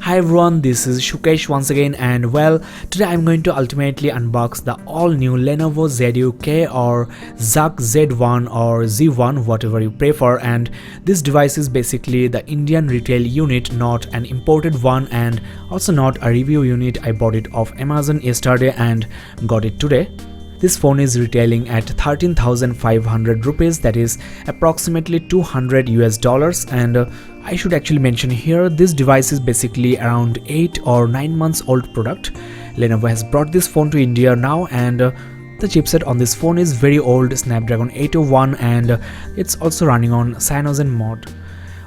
Hi everyone, this is Shukesh once again, and well, today I'm going to ultimately unbox the all new Lenovo ZUK or ZUK Z1 or Z1, whatever you prefer, and this device is basically the Indian retail unit, not an imported one and also not a review unit. I bought it off Amazon yesterday and got it today. This phone is retailing at 13,500 rupees, that is approximately $200 US, and I should actually mention here this device is basically around 8 or 9 months old product. Lenovo has brought this phone to India now, and the chipset on this phone is very old, Snapdragon 801, and it's also running on Cyanogen mod.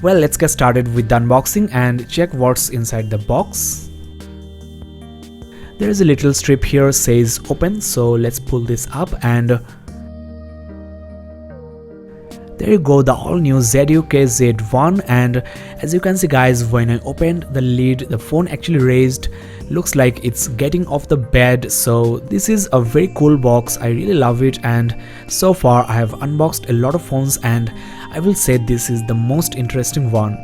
Well, let's get started with the unboxing and check what's inside the box. There is a little strip here says open, so let's pull this up and there you go, the all new ZUK Z1, and as you can see guys, when I opened the lid, the phone actually raised, looks like it's getting off the bed. So this is a very cool box, I really love it, and so far I have unboxed a lot of phones and I will say this is the most interesting one.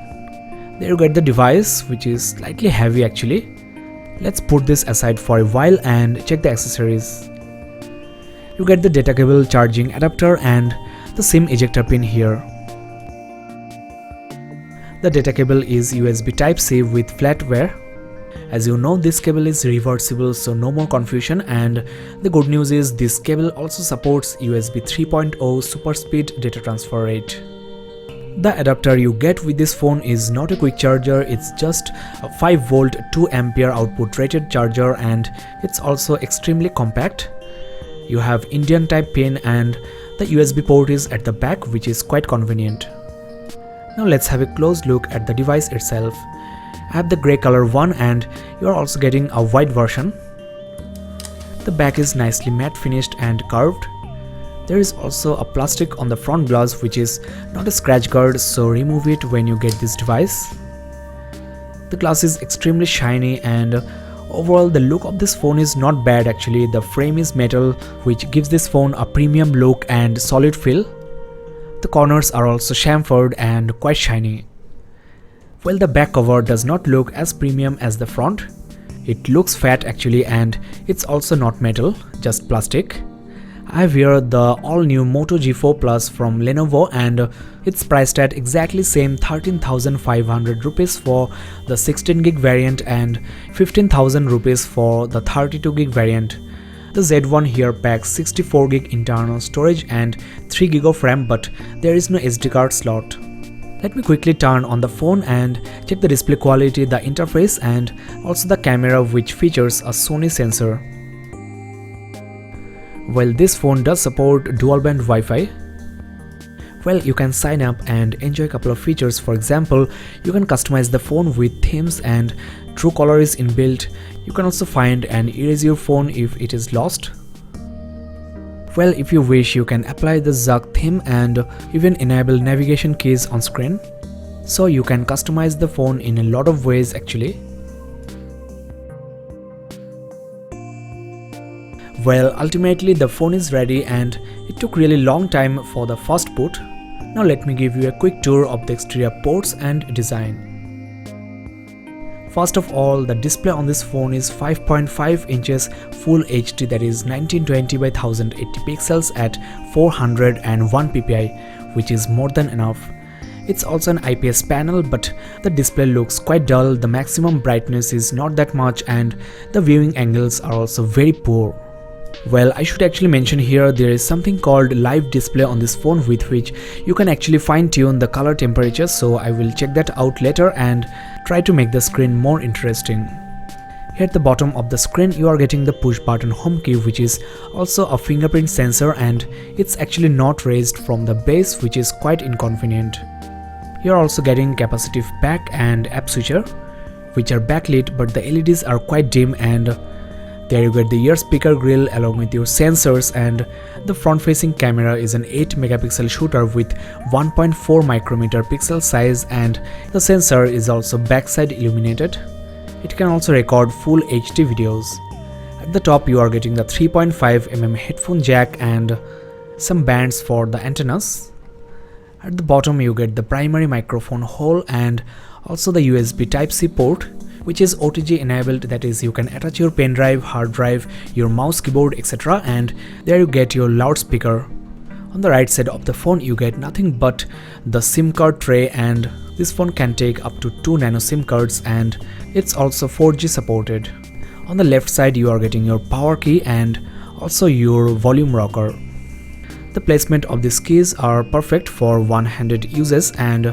There you get the device, which is slightly heavy actually. Let's put this aside for a while and check the accessories. You get the data cable, charging adapter and the SIM ejector pin here. The data cable is USB Type-C with flat wear. As you know, this cable is reversible, so no more confusion, and the good news is this cable also supports USB 3.0 super speed data transfer rate. The adapter you get with this phone is not a quick charger, it's just a 5V 2A output rated charger, and it's also extremely compact. You have Indian type pin and the USB port is at the back, which is quite convenient. Now let's have a close look at the device itself. I have the grey color one and you are also getting a white version. The back is nicely matte finished and curved. There is also a plastic on the front glass which is not a scratch guard, so remove it when you get this device. The glass is extremely shiny and overall the look of this phone is not bad actually. The frame is metal, which gives this phone a premium look and solid feel. The corners are also chamfered and quite shiny. Well, the back cover does not look as premium as the front. It looks fat actually, and it's also not metal, just plastic. I have here the all new Moto G4 Plus from Lenovo, and it's priced at exactly same 13,500 rupees for the 16GB variant and 15,000 rupees for the 32GB variant. The Z1 here packs 64GB internal storage and 3GB of RAM, but there is no SD card slot. Let me quickly turn on the phone and check the display quality, the interface and also the camera, which features a Sony sensor. Well, this phone does support dual band Wi-Fi. Well, you can sign up and enjoy a couple of features. For example, you can customize the phone with themes and Truecaller is inbuilt. You can also find and erase your phone if it is lost. Well, if you wish, you can apply the ZUK theme and even enable navigation keys on screen. So you can customize the phone in a lot of ways actually. Well, ultimately the phone is ready and it took really long time for the first boot. Now let me give you a quick tour of the exterior ports and design. First of all, the display on this phone is 5.5 inches Full HD, that is 1920 by 1080 pixels at 401 ppi, which is more than enough. It's also an IPS panel, but the display looks quite dull, the maximum brightness is not that much and the viewing angles are also very poor. Well, I should actually mention here there is something called live display on this phone with which you can actually fine-tune the color temperature, so I will check that out later and try to make the screen more interesting. Here at the bottom of the screen you are getting the push button home key, which is also a fingerprint sensor, and it's actually not raised from the base, which is quite inconvenient. You are also getting capacitive back and app switcher, which are backlit, but the LEDs are quite dim, and there you get the ear speaker grill along with your sensors, and the front facing camera is an 8 megapixel shooter with 1.4 micrometer pixel size, and the sensor is also backside illuminated. It can also record full HD videos. At the top you are getting the 3.5mm headphone jack and some bands for the antennas. At the bottom you get the primary microphone hole and also the USB Type-C port, which is OTG enabled, that is you can attach your pen drive, hard drive, your mouse, keyboard, etc. and there you get your loudspeaker. On the right side of the phone you get nothing but the SIM card tray, and this phone can take up to 2 nano SIM cards and it's also 4G supported. On the left side you are getting your power key and also your volume rocker. The placement of these keys are perfect for one-handed uses, and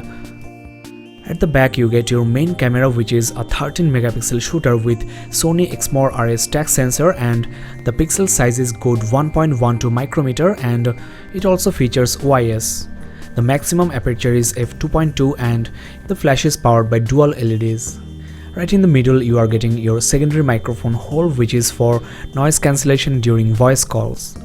at the back you get your main camera, which is a 13 megapixel shooter with Sony Exmor RS stack sensor, and the pixel size is good 1.12 micrometer and it also features OIS. The maximum aperture is f2.2 and the flash is powered by dual LEDs. Right in the middle you are getting your secondary microphone hole, which is for noise cancellation during voice calls.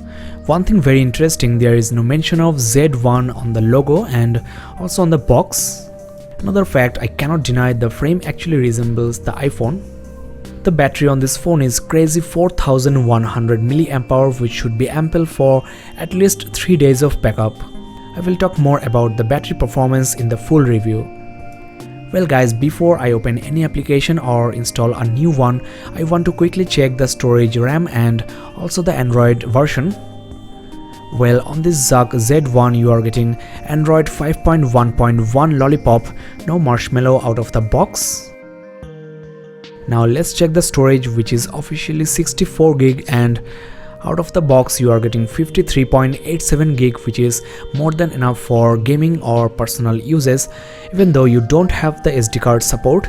One thing very interesting, there is no mention of Z1 on the logo and also on the box. Another fact, I cannot deny, the frame actually resembles the iPhone. The battery on this phone is crazy 4100 mAh, which should be ample for at least 3 days of backup. I will talk more about the battery performance in the full review. Well guys, before I open any application or install a new one, I want to quickly check the storage, RAM and also the Android version. Well, on this ZUK Z1 you are getting Android 5.1.1 Lollipop, no Marshmallow out of the box. Now let's check the storage, which is officially 64 gig, and out of the box you are getting 53.87 gig, which is more than enough for gaming or personal uses, even though you don't have the SD card support,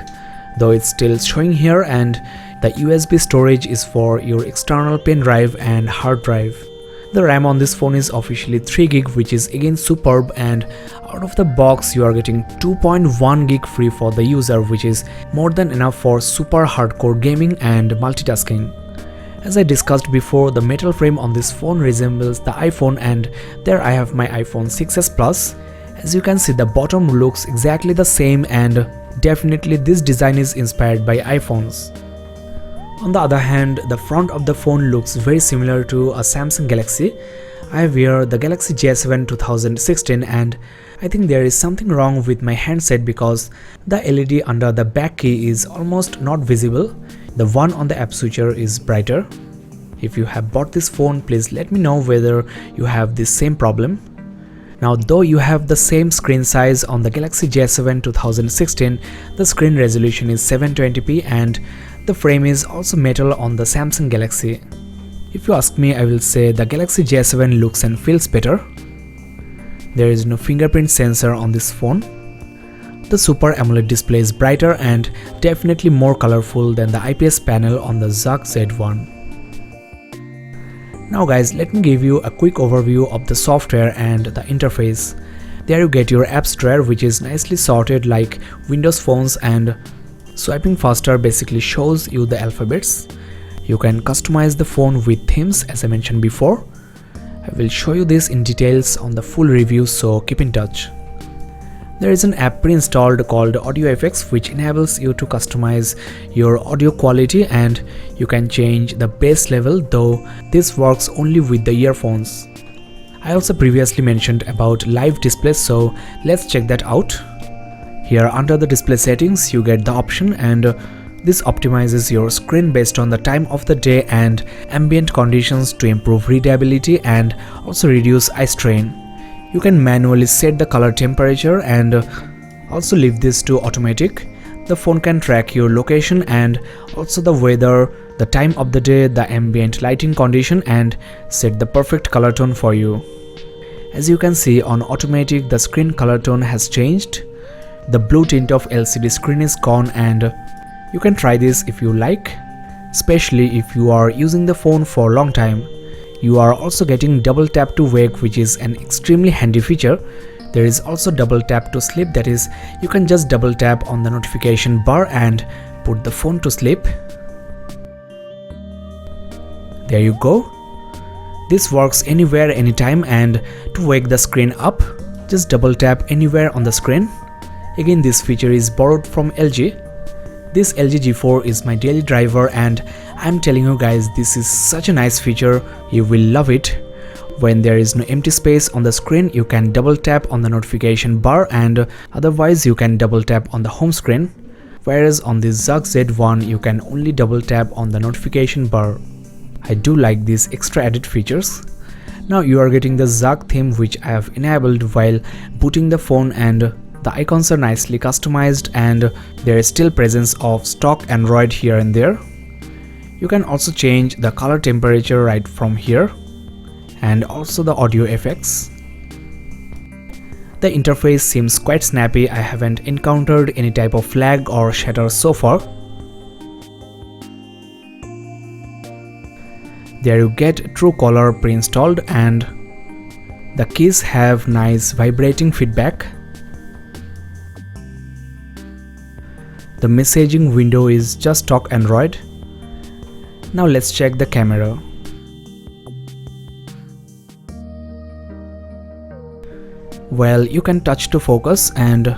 though it's still showing here, and the USB storage is for your external pen drive and hard drive. The RAM on this phone is officially 3 gig, which is again superb, and out of the box you are getting 2.1 gig free for the user, which is more than enough for super hardcore gaming and multitasking. As I discussed before, the metal frame on this phone resembles the iPhone, and there I have my iPhone 6s Plus. As you can see, the bottom looks exactly the same, and definitely this design is inspired by iPhones. On the other hand, the front of the phone looks very similar to a Samsung Galaxy. I have here the Galaxy J7 2016, and I think there is something wrong with my handset because the LED under the back key is almost not visible. The one on the app switcher is brighter. If you have bought this phone, please let me know whether you have this same problem. Now, though you have the same screen size on the Galaxy J7 2016, the screen resolution is 720p and the frame is also metal on the Samsung Galaxy. If you ask me, I will say the Galaxy J7 looks and feels better. There is no fingerprint sensor on this phone. The Super AMOLED display is brighter and definitely more colorful than the IPS panel on the ZUK Z1. Now guys, let me give you a quick overview of the software and the interface. There you get your apps drawer, which is nicely sorted like Windows phones, and swiping faster basically shows you the alphabets. You can customize the phone with themes, as I mentioned before. I will show you this in details on the full review, so keep in touch. There is an app pre-installed called Audio FX, which enables you to customize your audio quality, and you can change the bass level, though this works only with the earphones. I also previously mentioned about live display, so let's check that out. Here under the display settings you get the option, and this optimizes your screen based on the time of the day and ambient conditions to improve readability and also reduce eye strain. You can manually set the color temperature and also leave this to automatic. The phone can track your location and also the weather, the time of the day, the ambient lighting condition, and set the perfect color tone for you. As you can see, on automatic the screen color tone has changed. The blue tint of LCD screen is gone, and you can try this if you like, especially if you are using the phone for a long time. You are also getting double tap to wake, which is an extremely handy feature. There is also double tap to sleep, that is, you can just double tap on the notification bar and put the phone to sleep. There you go. This works anywhere, anytime, and to wake the screen up, just double tap anywhere on the screen. Again, this feature is borrowed from LG. This LG G4 is my daily driver, and I'm telling you guys, this is such a nice feature, you will love it. When there is no empty space on the screen, you can double tap on the notification bar, and otherwise you can double tap on the home screen. whereas on the ZUK Z1 you can only double tap on the notification bar. I do like these extra added features. Now you are getting the ZUK theme, which I have enabled while booting the phone, and the icons are nicely customized and there is still presence of stock Android here and there. You can also change the color temperature right from here, and also the audio effects. The interface seems quite snappy. I haven't encountered any type of lag or stutter so far. There you get Truecaller pre-installed, and the keys have nice vibrating feedback. The messaging window is just stock Android. Now let's check the camera. Well, you can touch to focus and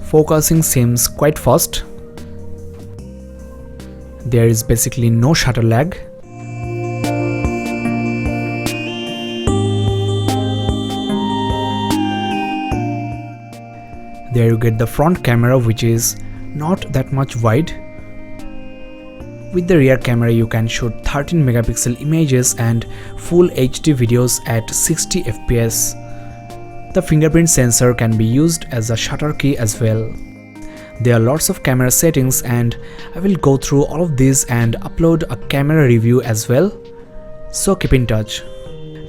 focusing seems quite fast. There is basically no shutter lag. There you get the front camera, which is not that much wide. With the rear camera you can shoot 13 megapixel images and full HD videos at 60 FPS. The fingerprint sensor can be used as a shutter key as well. There are lots of camera settings and I will go through all of these and upload a camera review as well, so keep in touch.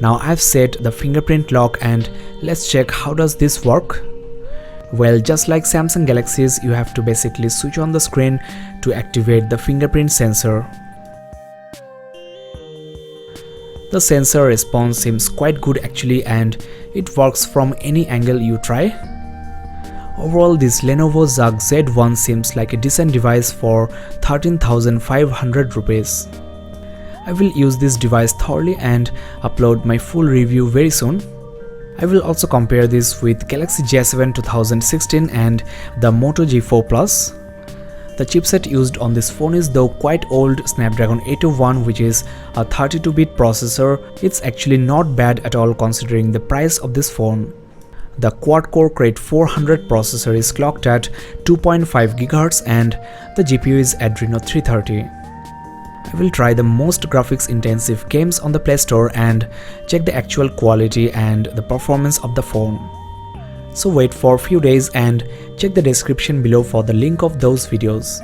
Now I've set the fingerprint lock and let's check how does this work. Well, just like Samsung Galaxies, you have to basically switch on the screen to activate the fingerprint sensor. The sensor response seems quite good actually, and it works from any angle you try. Overall, this Lenovo ZUK Z1 seems like a decent device for 13,500 rupees. I will use this device thoroughly and upload my full review very soon. I will also compare this with Galaxy J7 2016 and the Moto G4 Plus. The chipset used on this phone is though quite old, Snapdragon 801, which is a 32-bit processor. It's actually not bad at all considering the price of this phone. The quad-core Krait 400 processor is clocked at 2.5 GHz and the GPU is Adreno 330. I will try the most graphics intensive games on the Play Store and check the actual quality and the performance of the phone. So wait for a few days and check the description below for the link of those videos.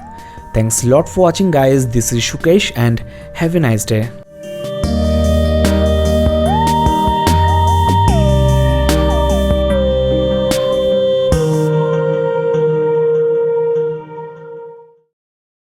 Thanks a lot for watching guys, this is Shukesh and have a nice day.